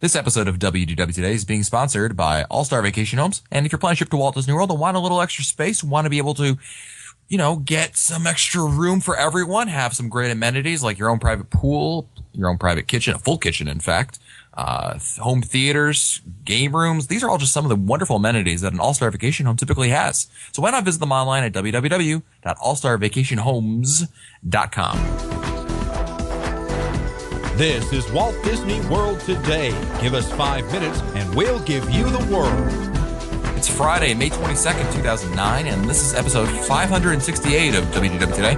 This episode of WDW Today is being sponsored by All-Star Vacation Homes. And if you're planning a trip to Walt Disney World and want a little extra space, want to be able to, get some extra room for everyone, have some great amenities like your own private pool, your own private kitchen, a full kitchen, in fact, home theaters, game rooms. These are all just some of the wonderful amenities that an All-Star Vacation Home typically has. So why not visit them online at www.allstarvacationhomes.com. This is Walt Disney World Today. Give us 5 minutes and we'll give you the world. It's Friday, May 22nd, 2009, and this is episode 568 of WDW Today.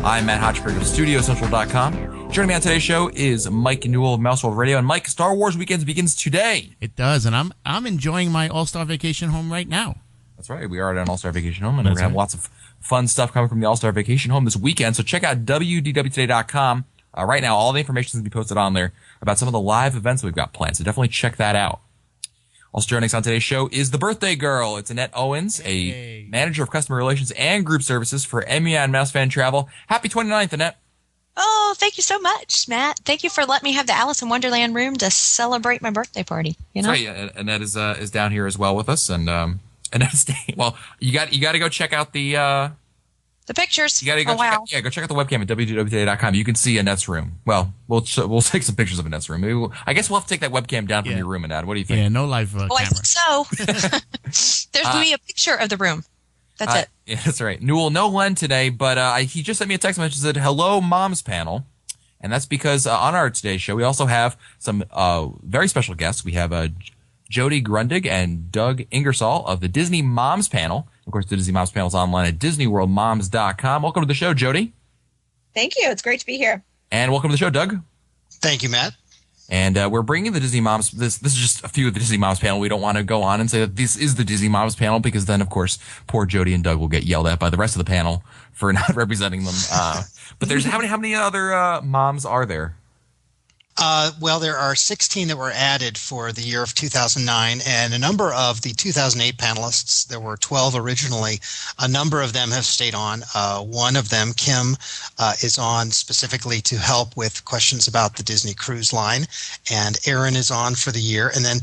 I'm Matt Hotchkiss of StudioCentral.com. Joining me on today's show is Mike Newell of Mouse World Radio. And Mike, Star Wars Weekends begins today. It does, and I'm enjoying my All-Star Vacation Home right now. That's right. We are at an All-Star Vacation Home, and we're going to have lots of fun stuff coming from the All-Star Vacation Home this weekend. So check out WDWToday.com. Right now, all the information is going to be posted on there about some of the live events we've got planned, so definitely check that out. Also joining us on today's show is the birthday girl. It's Annette Owens, a manager of customer relations and group services for Emmy and Mouse Fan Travel. Happy 29th, Annette. Oh, thank you so much, Matt. Thank you for letting me have the Alice in Wonderland room to celebrate my birthday party. That's right. Annette is down here as well with us, and Annette's staying. Well, you got to go check out the pictures. You gotta go wow. go check out the webcam at www.today.com. You can see Annette's room. Well, we'll take some pictures of Annette's room. Maybe I guess we'll have to take that webcam down from your room, Annette. What do you think? Yeah, no live camera. I think so. There's going to be a picture of the room. That's it. Yeah, that's right. Newell, no Len today, but he just sent me a text message that said, "Hello, Moms Panel." And that's because on our today's show, we also have some very special guests. We have Jody Grundig and Doug Ingersoll of the Disney Moms Panel. Of course, the Disney Moms Panel is online at DisneyWorldMoms.com. Welcome to the show, Jody. Thank you. It's great to be here. And welcome to the show, Doug. Thank you, Matt. And we're bringing the Disney Moms. This is just a few of the Disney Moms Panel. We don't want to go on and say that this is the Disney Moms Panel because then, of course, poor Jody and Doug will get yelled at by the rest of the panel for not representing them. But there's how many other moms are there? Well, there are 16 that were added for the year of 2009, and a number of the 2008 panelists, there were 12 originally, a number of them have stayed on. One of them, Kim, is on specifically to help with questions about the Disney Cruise Line, and Aaron is on for the year. And then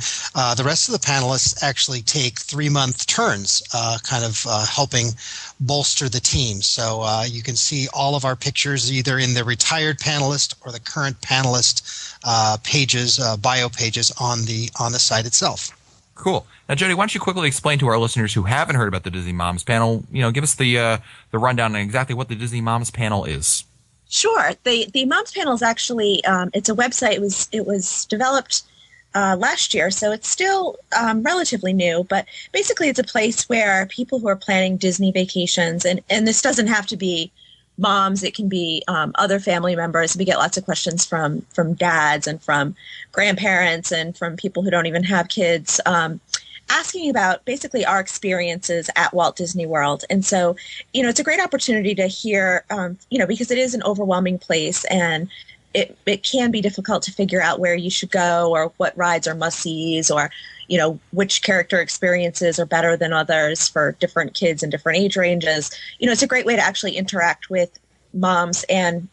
the rest of the panelists actually take 3-month turns, helping bolster the team. So you can see all of our pictures either in the retired panelist or the current panelist pages, bio pages on the site itself. Cool. Now, Jody, why don't you quickly explain to our listeners who haven't heard about the Disney Moms Panel? Give us the rundown on exactly what the Disney Moms Panel is. Sure. The Moms Panel is actually it's a website. It was developed last year, so it's still relatively new. But basically, it's a place where people who are planning Disney vacations, and this doesn't have to be moms, it can be other family members. We get lots of questions from dads and from grandparents and from people who don't even have kids asking about basically our experiences at Walt Disney World. And so, it's a great opportunity to hear, because it is an overwhelming place and it can be difficult to figure out where you should go or what rides are must-sees or which character experiences are better than others for different kids and different age ranges. It's a great way to actually interact with moms and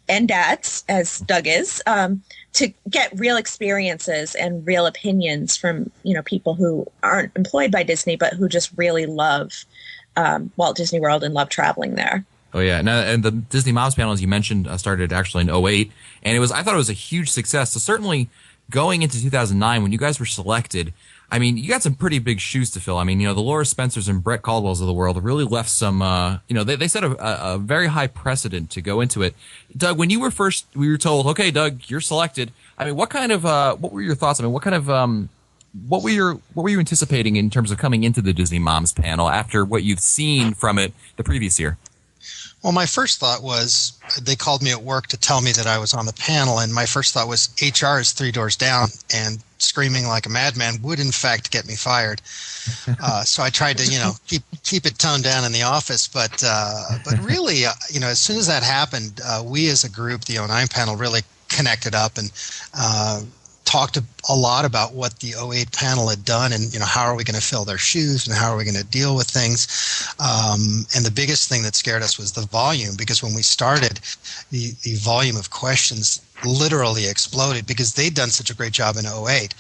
dads, as Doug is, to get real experiences and real opinions from, people who aren't employed by Disney, but who just really love Walt Disney World and love traveling there. Oh, yeah. And the Disney Moms Panel, as you mentioned, started actually in 2008. And I thought it was a huge success. So certainly going into 2009, when you guys were selected, you got some pretty big shoes to fill. The Laura Spencers and Brett Caldwells of the world really left some, they set a very high precedent to go into it. Doug, when you were first, we were told, okay, Doug, you're selected. What were your thoughts? What were you anticipating in terms of coming into the Disney Moms Panel after what you've seen from it the previous year? Well, my first thought was they called me at work to tell me that I was on the panel, and my first thought was HR is 3 doors down, and screaming like a madman would in fact get me fired. So I tried to, keep it toned down in the office, but really, as soon as that happened, we as a group, the 09 panel, really connected up and talked a lot about what the 08 panel had done and, how are we going to fill their shoes and how are we going to deal with things. And the biggest thing that scared us was the volume, because when we started, the volume of questions literally exploded because they'd done such a great job in '08.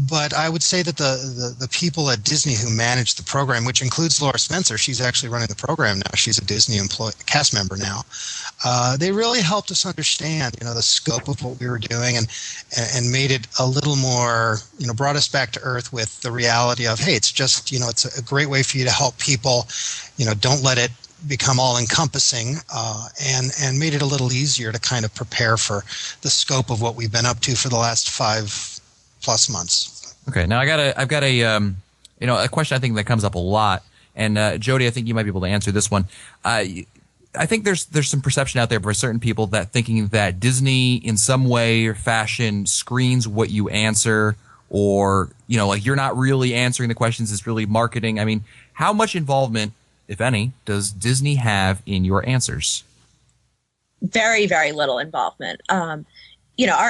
But I would say that the people at Disney who managed the program, which includes Laura Spencer, she's actually running the program now. She's a Disney cast member now. They really helped us understand, the scope of what we were doing and made it a little more, brought us back to earth with the reality of, hey, it's just, it's a great way for you to help people. Don't let it become all-encompassing, and made it a little easier to kind of prepare for the scope of what we've been up to for the last 5+ months. Okay, now I've got a question I think that comes up a lot, and Jody, I think you might be able to answer this one. I think there's some perception out there for certain people that thinking that Disney in some way or fashion screens what you answer, or like you're not really answering the questions, it's really marketing. I mean, how much involvement, if any, does Disney have in your answers? Very, very little involvement. Our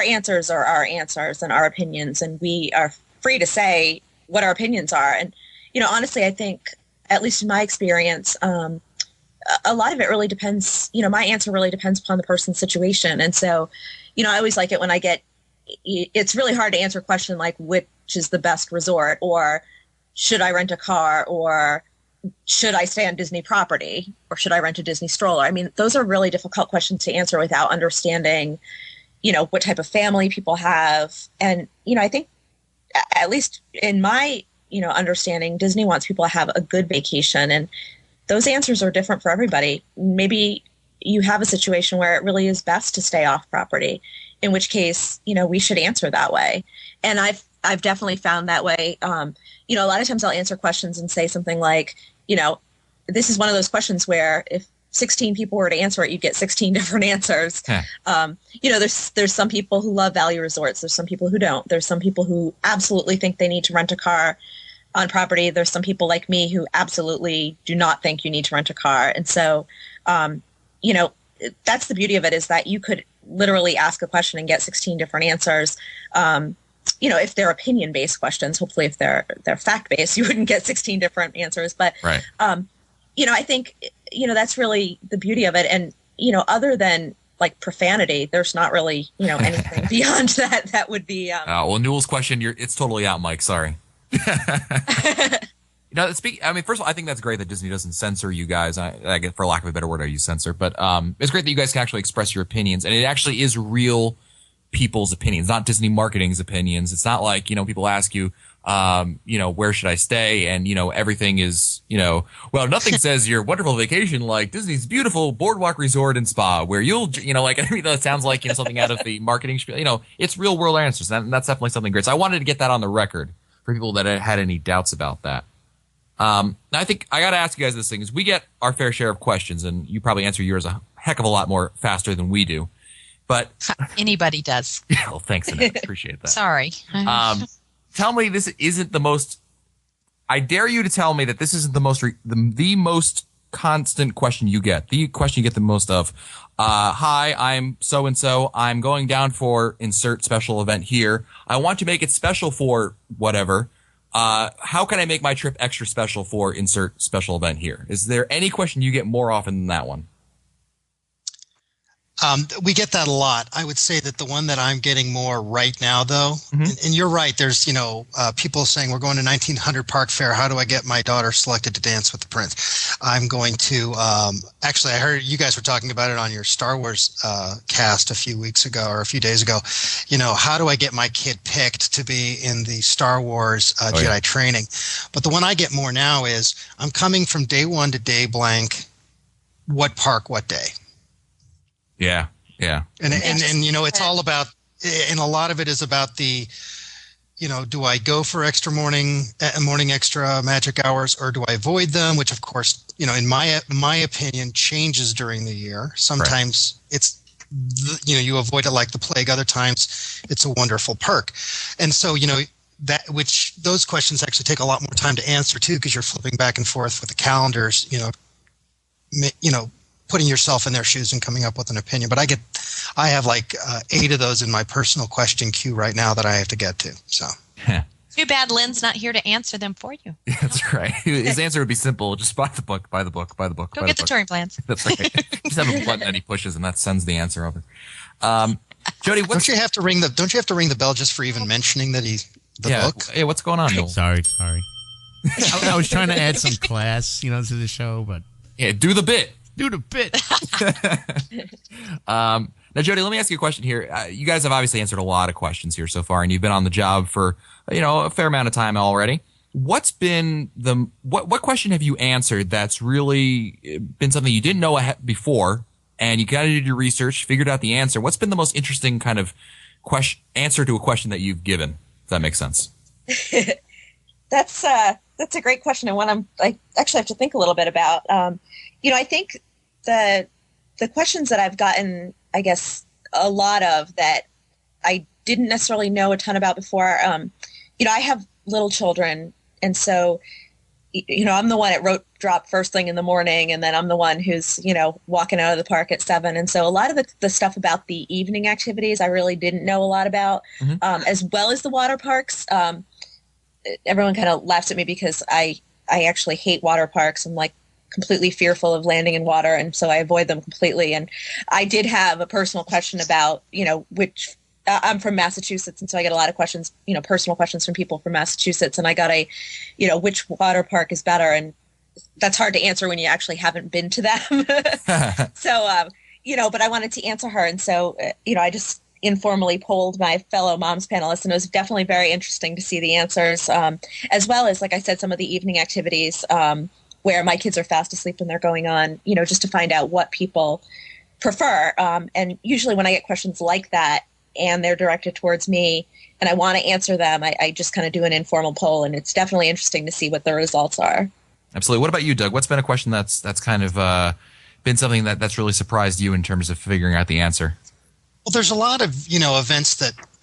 answers are our answers and our opinions, and we are free to say what our opinions are. And, honestly, I think, at least in my experience, a lot of it really depends, my answer really depends upon the person's situation. And so, I always like it when it's really hard to answer a question like, which is the best resort, or should I rent a car, or should I stay on Disney property, or should I rent a Disney stroller? I mean, those are really difficult questions to answer without understanding, what type of family people have. And, I think, at least in my, understanding, Disney wants people to have a good vacation. And those answers are different for everybody. Maybe you have a situation where it really is best to stay off property, in which case, we should answer that way. And I've definitely found that way. A lot of times I'll answer questions and say something like, this is one of those questions where if 16 people were to answer it, you'd get 16 different answers. There's some people who love value resorts. There's some people who don't. There's some people who absolutely think they need to rent a car on property. There's some people like me who absolutely do not think you need to rent a car. And so, that's the beauty of it, is that you could literally ask a question and get 16 different answers. If they're opinion-based questions, hopefully if they're fact-based, you wouldn't get 16 different answers. But, right. I think, that's really the beauty of it. And, other than like profanity, there's not really, anything beyond that would be. Newell's question, it's totally out, Mike. Sorry. First of all, I think that's great that Disney doesn't censor you guys. I get, for lack of a better word, I use censor. But it's great that you guys can actually express your opinions, and it actually is real people's opinions, not Disney marketing's opinions. It's not like, people ask you, where should I stay? And, everything is, nothing says your wonderful vacation like Disney's beautiful boardwalk resort and spa where you'll, that sounds like, something out of the marketing spiel. It's real world answers. And that's definitely something great. So I wanted to get that on the record for people that had any doubts about that. I think I got to ask you guys this thing, is we get our fair share of questions, and you probably answer yours a heck of a lot more faster than we do. But anybody does. Yeah, well, thanks, Annette. Appreciate that. Sorry. Tell me this isn't the most. I dare you to tell me that this isn't the most constant question you get. The question you get the most of. Hi, I'm so and so. I'm going down for insert special event here. I want to make it special for whatever. How can I make my trip extra special for insert special event here? Is there any question you get more often than that one? We get that a lot. I would say that the one that I'm getting more right now, though, and you're right, there's, people saying we're going to 1900 Park Fair. How do I get my daughter selected to dance with the prince? I'm going to, actually, I heard you guys were talking about it on your Star Wars cast a few weeks ago or a few days ago. How do I get my kid picked to be in the Star Wars Jedi training? But the one I get more now is I'm coming from day one to day blank. What park, what day? Yeah. And it's all about, and a lot of it is about the, do I go for morning extra magic hours, or do I avoid them? Which, of course, in my opinion, changes during the year. Sometimes it's, you avoid it like the plague. Other times it's a wonderful perk. And so, those questions actually take a lot more time to answer too, because you're flipping back and forth with the calendars, putting yourself in their shoes and coming up with an opinion. But I have like 8 of those in my personal question queue right now that I have to get to. So too bad Lynn's not here to answer them for you. Yeah, that's right. His answer would be simple: just buy the book. Go get the touring plans. That's right. Just have a button that he pushes, and that sends the answer over. Jody, Don't you have to ring the bell just for even mentioning that the book? Hey, what's going on, Noel? Sorry. I was trying to add some class, to the show, but Yeah, do the bit. do the bit. Now, Jody, let me ask you a question here. You guys have obviously answered a lot of questions here so far, and you've been on the job for a fair amount of time already. What's been what question have you answered that's really been something you didn't know before, and you got to do your research, figured out the answer? What's been the most interesting kind of answer to a question that you've given? If that makes sense. That's a great question, and one I actually have to think a little bit about. I think the questions that I've gotten, I guess, a lot of that I didn't necessarily know a ton about before. I have little children, and so I'm the one at rope drop first thing in the morning, and then I'm the one who's walking out of the park at 7. And so a lot of the stuff about the evening activities I really didn't know a lot about, as well as the water parks. Everyone kind of laughs at me because I actually hate water parks. I'm like completely fearful of landing in water, and so I avoid them completely. And I did have a personal question about, which I'm from Massachusetts, and so I get a lot of questions, personal questions from people from Massachusetts, and I got which water park is better, and that's hard to answer when you actually haven't been to them. So, but I wanted to answer her, and so, I just informally polled my fellow moms panelists, and it was definitely very interesting to see the answers, as well as, like I said, some of the evening activities where my kids are fast asleep when they're going on, just to find out what people prefer. And usually when I get questions like that and they're directed towards me and I want to answer them, I just kind of do an informal poll, and it's definitely interesting to see what the results are. Absolutely. What about you, Doug? What's been a question that's kind of been something that's really surprised you in terms of figuring out the answer? Well, there's a lot of events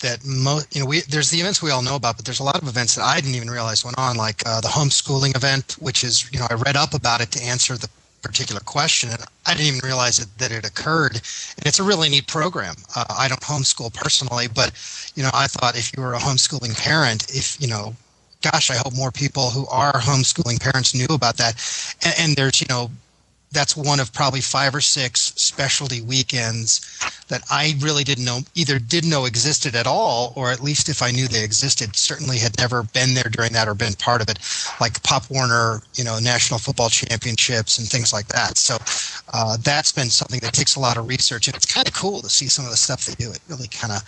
there's the events we all know about, but there's a lot of events that I didn't even realize went on, like the homeschooling event, which is I read up about it to answer the particular question, and I didn't even realize that it occurred. And it's a really neat program. I don't homeschool personally, but I thought if you were a homeschooling parent, gosh, I hope more people who are homeschooling parents knew about that. And there's that's one of probably 5 or 6 specialty weekends that I really didn't know existed at all, or at least if I knew they existed, certainly had never been there during that or been part of it, like Pop Warner, National Football Championships and things like that. So that's been something that takes a lot of research, and it's kind of cool to see some of the stuff they do. It really kind of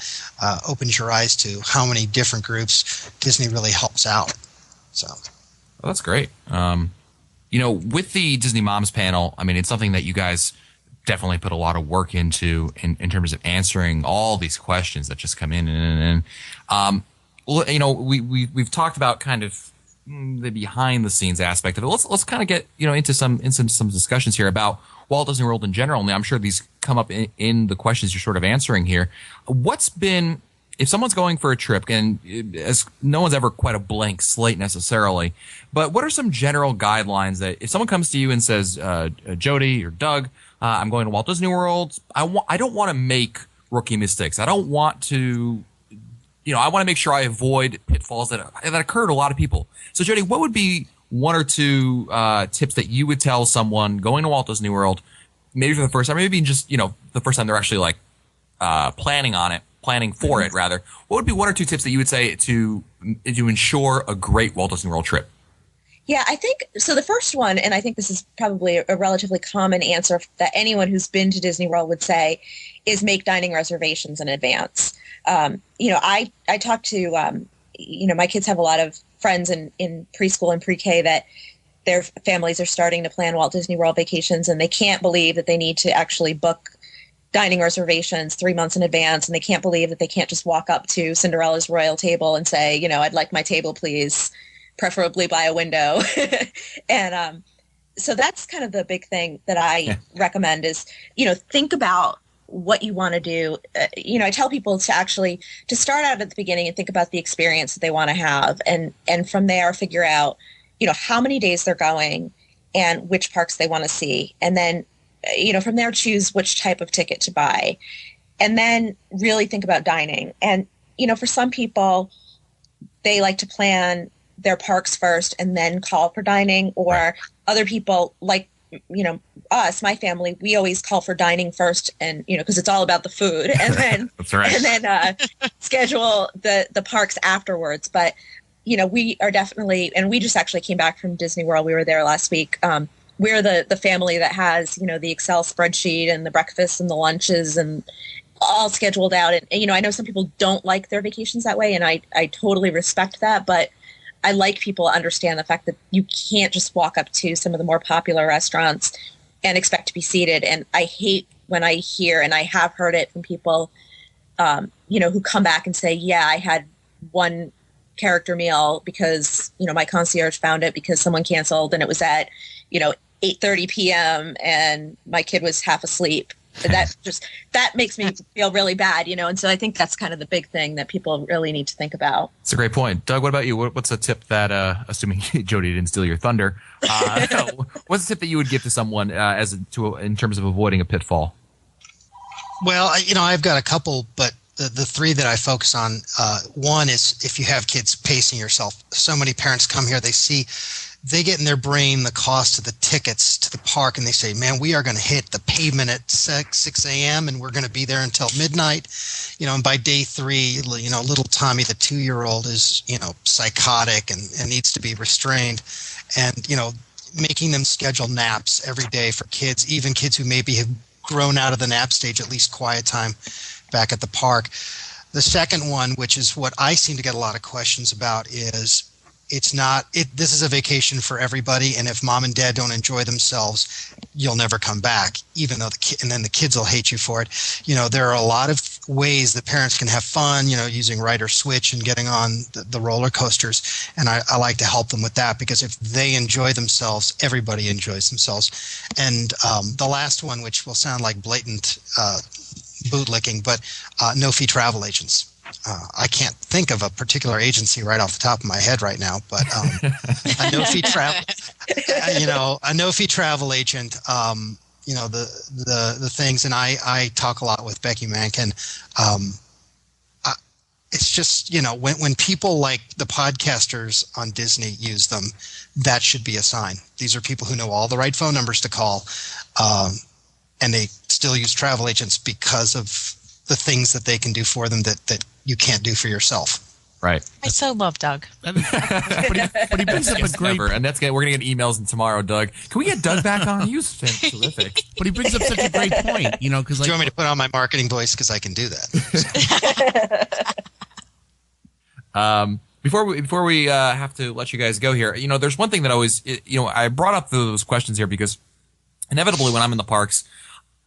opens your eyes to how many different groups Disney really helps out. So, well, that's great. With the Disney Moms panel, I mean, it's something that you guys definitely put a lot of work into in terms of answering all these questions that just come in. We've talked about kind of the behind the scenes aspect of it. Let's kind of get into some discussions here about Walt Disney World in general. And I'm sure these come up in the questions you're sort of answering here. What's been, if someone's going for a trip, and as no one's ever quite a blank slate necessarily, but what are some general guidelines that if someone comes to you and says, Jody or Doug, I'm going to Walt Disney World, I don't want to make rookie mistakes. I don't want to, I want to make sure I avoid pitfalls that occur to a lot of people. So Jody, what would be 1 or 2 tips that you would tell someone going to Walt Disney World, maybe for the first time, maybe just, the first time they're actually planning for it rather? What would be 1 or 2 tips that you would say to ensure a great Walt Disney World trip? Yeah, I think so. The first one, and I think this is probably a relatively common answer that anyone who's been to Disney World would say, is make dining reservations in advance. I talk to, my kids have a lot of friends in preschool and pre-K that their families are starting to plan Walt Disney World vacations, and they can't believe that they need to actually book dining reservations 3 months in advance, and they can't believe that they can't just walk up to Cinderella's royal table and say, I'd like my table, please, preferably by a window. And so that's kind of the big thing that I recommend is, think about what you want to do. I tell people to start out at the beginning and think about the experience that they want to have. And from there, figure out, how many days they're going and which parks they want to see. And then, from there, choose which type of ticket to buy. And then really think about dining. And, for some people, they like to plan their parks first and then call for dining, or other people, like us, my family, we always call for dining first, and because it's all about the food, and then That's right. and then schedule the parks afterwards. But we are definitely, and we just actually came back from Disney World. We were there last week. We're the family that has the Excel spreadsheet and the breakfasts and the lunches and all scheduled out. And I know some people don't like their vacations that way, and I totally respect that, but I like people understand the fact that you can't just walk up to some of the more popular restaurants and expect to be seated. And I hate when I hear, and I have heard it from people, who come back and say, yeah, I had one character meal because, my concierge found it because someone canceled and it was at, 8:30 p.m. and my kid was half asleep. That makes me feel really bad, and so I think that's kind of the big thing that people really need to think about. It's a great point. Doug, what about you? What's a tip that, assuming Jody didn't steal your thunder, what's a tip that you would give to someone in terms of avoiding a pitfall? Well, I've got a couple, but the three that I focus on, one is if you have kids, pacing yourself. So many parents come here, they get in their brain the cost of the tickets to the park, and they say, man, we are going to hit the pavement at 6 a.m. and we're going to be there until midnight. And by day 3, little Tommy, the 2-year-old, is, psychotic and needs to be restrained. And, making them schedule naps every day for kids, even kids who maybe have grown out of the nap stage, at least quiet time back at the park. The second one, which is what I seem to get a lot of questions about, is this is a vacation for everybody, and if mom and dad don't enjoy themselves, you'll never come back, even though and then the kids will hate you for it. There are a lot of ways that parents can have fun, using Ride or Switch and getting on the roller coasters, and I like to help them with that, because if they enjoy themselves, everybody enjoys themselves. And the last one, which will sound like blatant bootlicking, but no-fee travel agents. I can't think of a particular agency right off the top of my head right now, but a no-fee travel agent. The things, and I talk a lot with Becky Mankin. It's just when people like the podcasters on Disney use them, that should be a sign. These are people who know all the right phone numbers to call, and they still use travel agents because of the things that they can do for them that you can't do for yourself. Right. I so love Doug. But he brings up a great. Never. And we're gonna get emails tomorrow, Doug. Can we get Doug back on? He was terrific. But he brings up such a great point, because Do you want me to put on my marketing voice, because I can do that? Before we have to let you guys go here, there's one thing that always, I brought up those questions here because inevitably when I'm in the parks,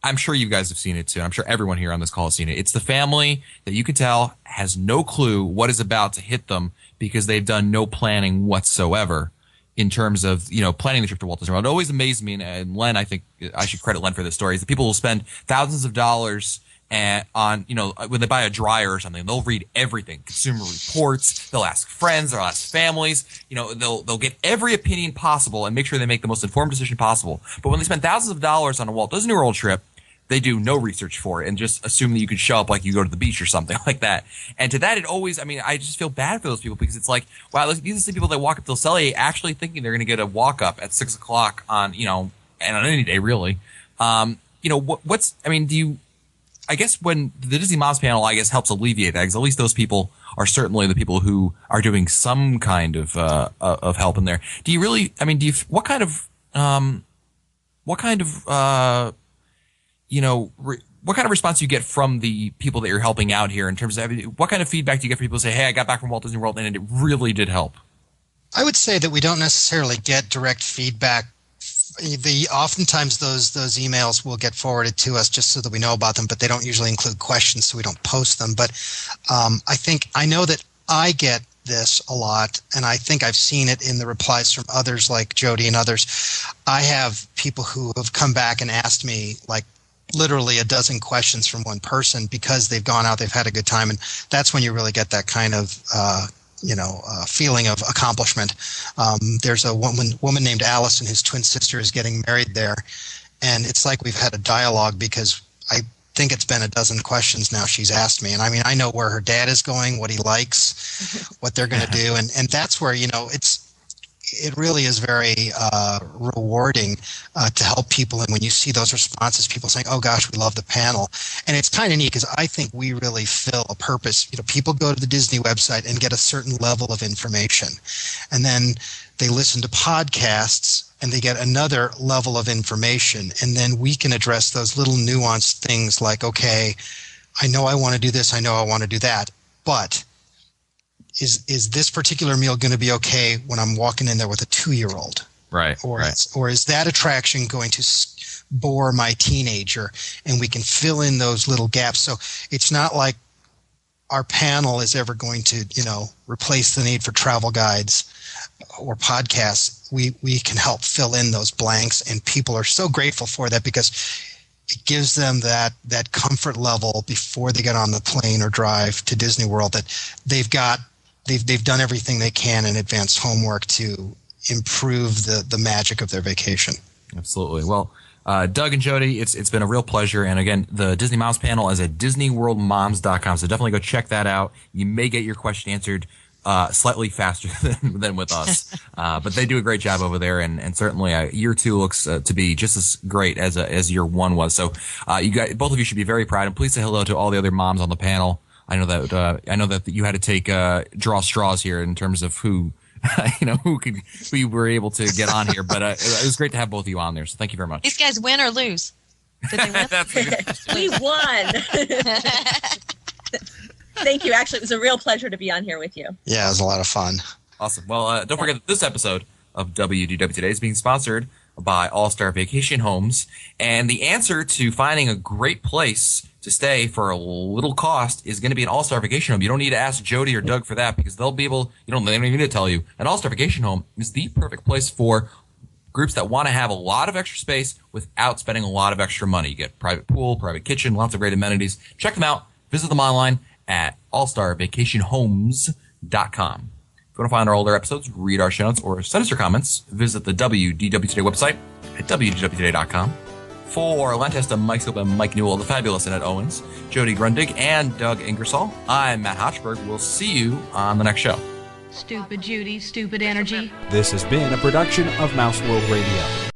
I'm sure you guys have seen it too. I'm sure everyone here on this call has seen it. It's the family that you can tell has no clue what is about to hit them because they've done no planning whatsoever in terms of, planning the trip to Walt Disney World. It always amazed me, and Len, I think I should credit Len for this story, is that people will spend thousands of dollars on, when they buy a dryer or something, they'll read everything, Consumer Reports, they'll ask friends, they'll ask families, they'll get every opinion possible and make sure they make the most informed decision possible. But when they spend thousands of dollars on a Walt Disney World trip, they do no research for it and just assume that you could show up like you go to the beach or something like that. And to that, I just feel bad for those people because it's like, wow, these are the people that walk up to Cellier actually thinking they're going to get a walk up at 6 o'clock on, and on any day really. I guess when the Disney Moms panel, helps alleviate that, because at least those people are certainly the people who are doing some kind of help in there. Do you really? What kind of response do you get from the people that you're helping out here in terms of what kind of feedback do you get from people who say, hey, I got back from Walt Disney World and it really did help? I would say that we don't necessarily get direct feedback. Oftentimes those emails will get forwarded to us just so that we know about them, but they don't usually include questions, so we don't post them. But I know that I get this a lot, and I think I've seen it in the replies from others like Jody and others. I have people who have come back and asked me like literally a dozen questions from one person because they've gone out, they've had a good time, and that's when you really get that kind of feeling of accomplishment. There's a woman named Allison whose twin sister is getting married there, and it's like we've had a dialogue because I think it's been a dozen questions now she's asked me, and I know where her dad is going, what he likes, what they're going to do, and that's where it's it really is very rewarding to help people. And when you see those responses, people saying, "Oh gosh, we love the panel," and it's kind of neat because I think we really fill a purpose. People go to the Disney website and get a certain level of information, and then they listen to podcasts and they get another level of information, and then we can address those little nuanced things like, okay, I know I want to do this, I know I want to do that, but is this particular meal going to be okay when I'm walking in there with a 2-year-old? Right. Or is that attraction going to bore my teenager? And we can fill in those little gaps. So it's not like our panel is ever going to, replace the need for travel guides or podcasts. We can help fill in those blanks, and people are so grateful for that because it gives them that comfort level before they get on the plane or drive to Disney World that they've done everything they can in advanced homework to improve the magic of their vacation. Absolutely. Well, Doug and Jody, it's been a real pleasure. And again, the Disney Moms panel is at DisneyWorldMoms.com. So definitely go check that out. You may get your question answered slightly faster than with us. But they do a great job over there. And certainly year 2 looks to be just as great as year 1 was. So both of you should be very proud. And please say hello to all the other moms on the panel. I know that you had to take draw straws here in terms of who who you were able to get on here, but it was great to have both of you on there. So thank you very much. These guys win or lose? Did they win? We won. Thank you. Actually, it was a real pleasure to be on here with you. Yeah, it was a lot of fun. Awesome. Well, don't forget that this episode of WDW Today is being sponsored by All-Star Vacation Homes, and the answer to finding a great place to stay for a little cost is going to be an All-Star Vacation Home. You don't need to ask Jody or Doug for that because they'll be able, they don't even need to tell you. An All-Star Vacation Home is the perfect place for groups that want to have a lot of extra space without spending a lot of extra money. You get private pool, private kitchen, lots of great amenities. Check them out. Visit them online at allstarvacationhomes.com. If you want to find our older episodes, read our show notes, or send us your comments, visit the WDW Today website at WDWtoday.com. For Len Testa, Mike Silva, Mike Newell, the fabulous Annette Owens, Jody Grundig, and Doug Ingersoll, I'm Matt Hochberg. We'll see you on the next show. Stupid Judy, stupid energy. This has been a production of Mouse World Radio.